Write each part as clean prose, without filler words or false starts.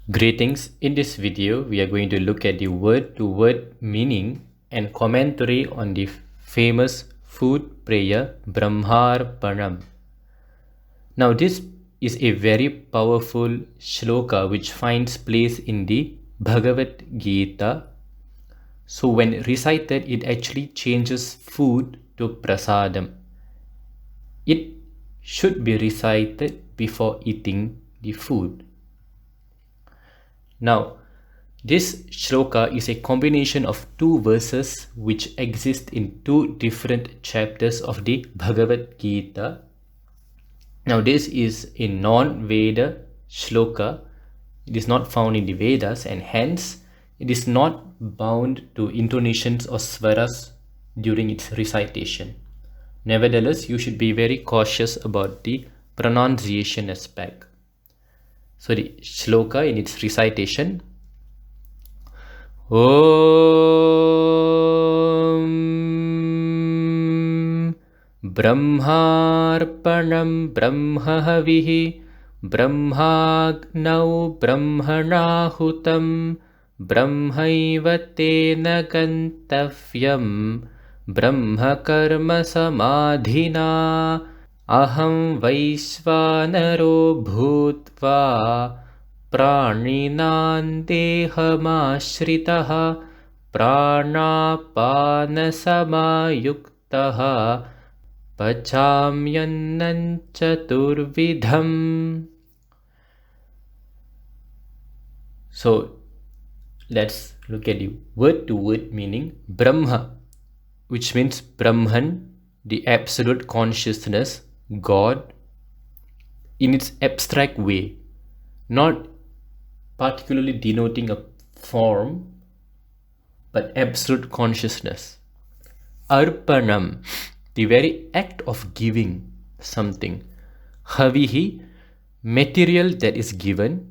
Greetings. In this video, we are going to look at the word-to-word meaning and commentary on the famous food prayer Brahmarpanam. Now, this is a very powerful shloka which finds place in the Bhagavad Gita. So, when recited, it actually changes food to prasadam. It should be recited before eating the food. Now, this shloka is a combination of two verses which exist in two different chapters of the Bhagavad Gita. Now, this is a non-Veda shloka. It is not found in the Vedas, and hence it is not bound to intonations or swaras during its recitation. Nevertheless, you should be very cautious about the pronunciation aspect. So the shloka in its recitation, Om Brahmarpanam Brahmahavihi Brahmagnau Brahmanahutam Brahmaiva tena gantavyam Brahmakarma samadhina Aham Vaishvanaro bhutva praninan dehamashritaha pranapana samayuktaha pachamyannan chaturvidham. So let's look at the word-to-word meaning. Brahma, which means Brahman, the absolute consciousness, God, in its abstract way, not particularly denoting a form, but absolute consciousness. Arpanam, the very act of giving something. Havihi, material that is given.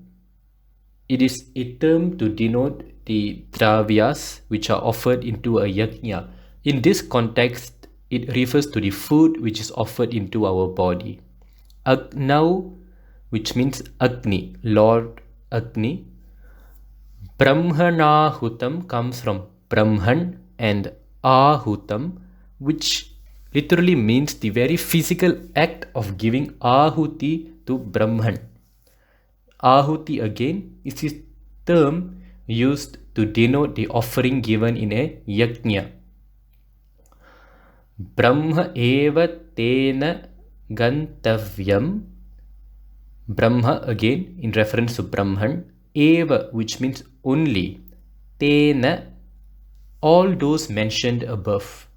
It is a term to denote the dravyas which are offered into a yajna. In this context, it refers to the food which is offered into our body. Agnau, which means Agni, Lord Agni. Brahmanahutam comes from Brahman, and Ahutam, which literally means the very physical act of giving Ahuti to Brahman. Ahuti again is a term used to denote the offering given in a yajna. Brahma eva tena gantavyam. Brahma again in reference to Brahman. Eva, which means only. Tena, all those mentioned above.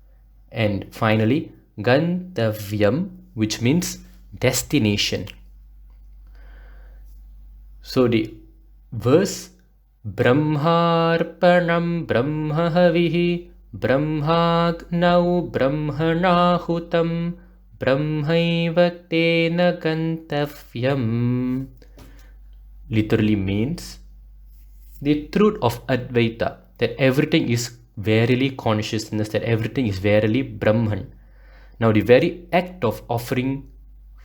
And finally, gantavyam, which means destination. So the verse Brahmarpanam Brahmahavihi Brahmagnau Brahmanahutam Brahmaiva tena gantavyam literally means the truth of Advaita, that everything is verily consciousness, that everything is verily Brahman. Now the very act of offering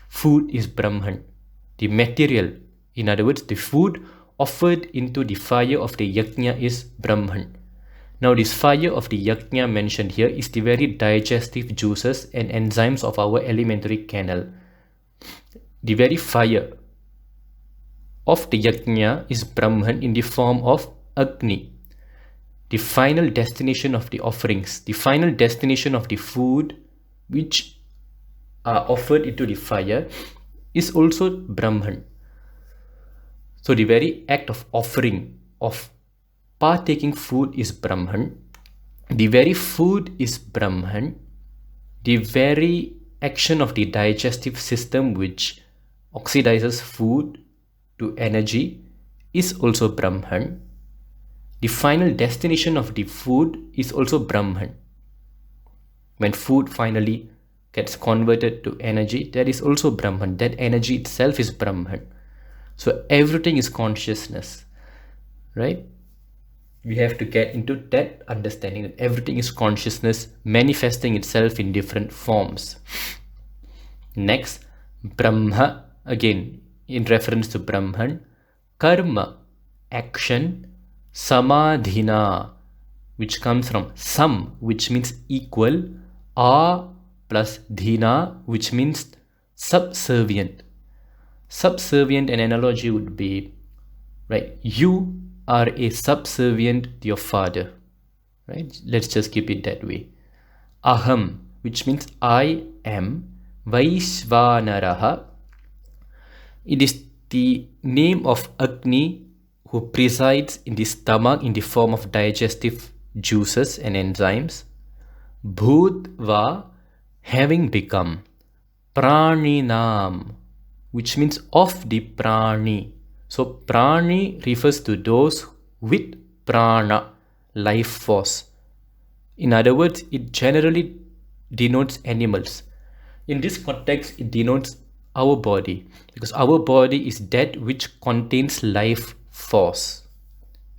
food is Brahman. The material, in other words, the food offered into the fire of the yajna is Brahman. Now this fire of the yajna mentioned here is the very digestive juices and enzymes of our alimentary canal. The very fire of the yajna is Brahman in the form of Agni. The final destination of the offerings, the final destination of the food which are offered into the fire is also Brahman. So the very act of offering, of partaking food is Brahman. The very food is Brahman. The very action of the digestive system which oxidizes food to energy is also Brahman. The final destination of the food is also Brahman. When food finally gets converted to energy, that is also Brahman. That energy itself is Brahman. So everything is consciousness, right? We have to get into that understanding that everything is consciousness manifesting itself in different forms. Next, Brahma, again in reference to Brahman, karma, action, samadhina, which comes from sam, which means equal, a plus dhina, which means subservient. Subservient, an analogy would be, right, you are a subservient to your father, right? Let's just keep it that way. Aham, which means I am, Vaishvanaraha. It is the name of Agni who presides in the stomach in the form of digestive juices and enzymes. Bhutva, having become. Praninam, which means of the prani. So prani refers to those with prana, life force. In other words, it generally denotes animals. In this context, it denotes our body, because our body is that which contains life force.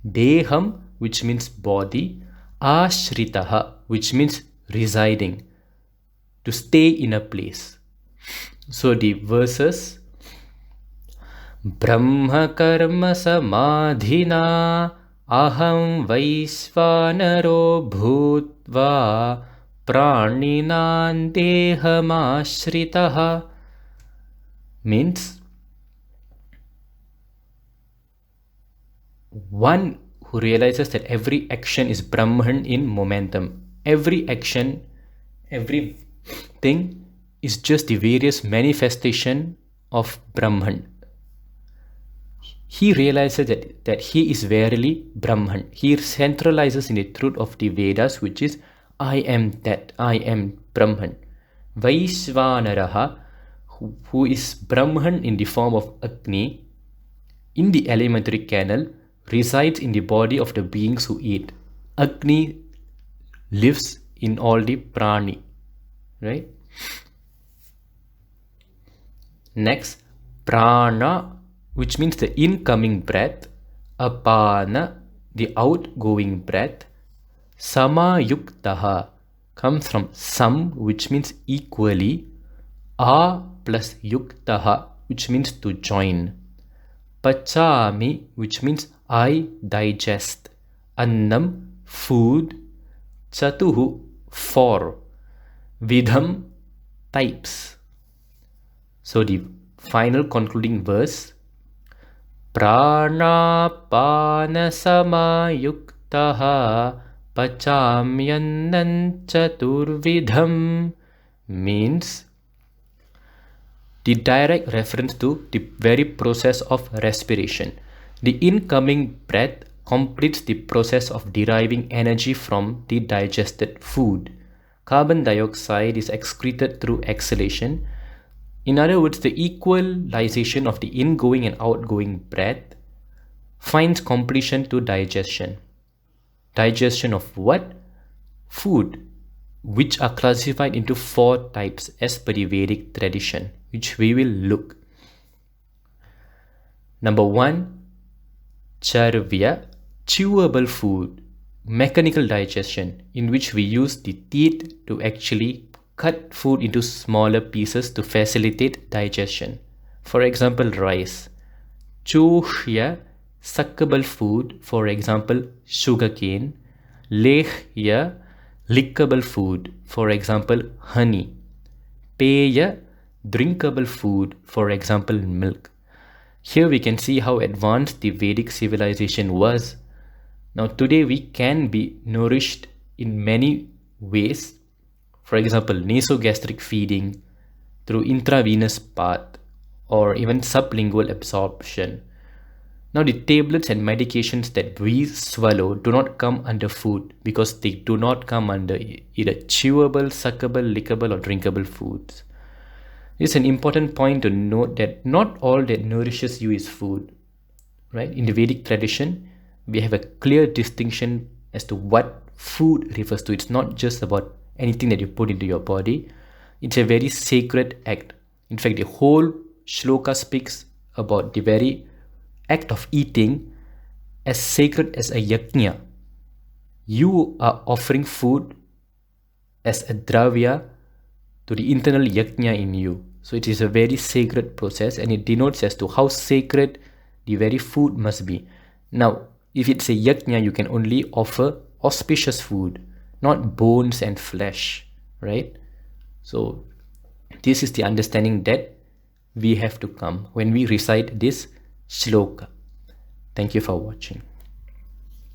Deham, which means body. Ashritaha, which means residing, to stay in a place. So the verses: Brahma karma samadhina aham vaishvanaro bhutva praninan dehamashritaha, means one who realizes that every action is Brahman in momentum. Every action, everything is just the various manifestation of Brahman. He realizes that he is verily Brahman. He centralizes in the truth of the Vedas, which is I am that, I am Brahman. Vaishvanaraha, who is Brahman in the form of Agni, in the alimentary canal, resides in the body of the beings who eat. Agni lives in all the prani, right? Next, prana, which means the incoming breath. Apana, the outgoing breath. Samayuktaha comes from sam, which means equally. A plus yuktaha, which means to join. Pachami, which means I digest. Annam, food. Chatuhu, four. Vidham, types. So the final concluding verse: Pranapana samayuktaha pachamyannan chaturvidham, means the direct reference to the very process of respiration. The incoming breath completes the process of deriving energy from the digested food. Carbon dioxide is excreted through exhalation. In other words, the equalization of the ingoing and outgoing breath finds completion to digestion. Digestion of what? Food, which are classified into four types as per the Vedic tradition, which we will look. Number 1, charvya, chewable food, mechanical digestion, in which we use the teeth to actually cut food into smaller pieces to facilitate digestion. For example, rice. Choshya, suckable food, for example, sugarcane. Lehya, lickable food, for example, honey. Peya, drinkable food, for example, milk. Here we can see how advanced the Vedic civilization was. Now today we can be nourished in many ways. For example, nasogastric feeding through intravenous path or even sublingual absorption. Now the tablets and medications that we swallow do not come under food because they do not come under either chewable, suckable, lickable or drinkable foods. It's an important point to note that not all that nourishes you is food, right? In the Vedic tradition, we have a clear distinction as to what food refers to. It's not just about anything that you put into your body. It's a very sacred act. In fact, the whole shloka speaks about the very act of eating as sacred as a yajna. You are offering food as a dravya to the internal yajna in you. So it is a very sacred process and it denotes as to how sacred the very food must be. Now, if it's a yajna, you can only offer auspicious food, not bones and flesh, right? So this is the understanding that we have to come when we recite this shloka. Thank you for watching.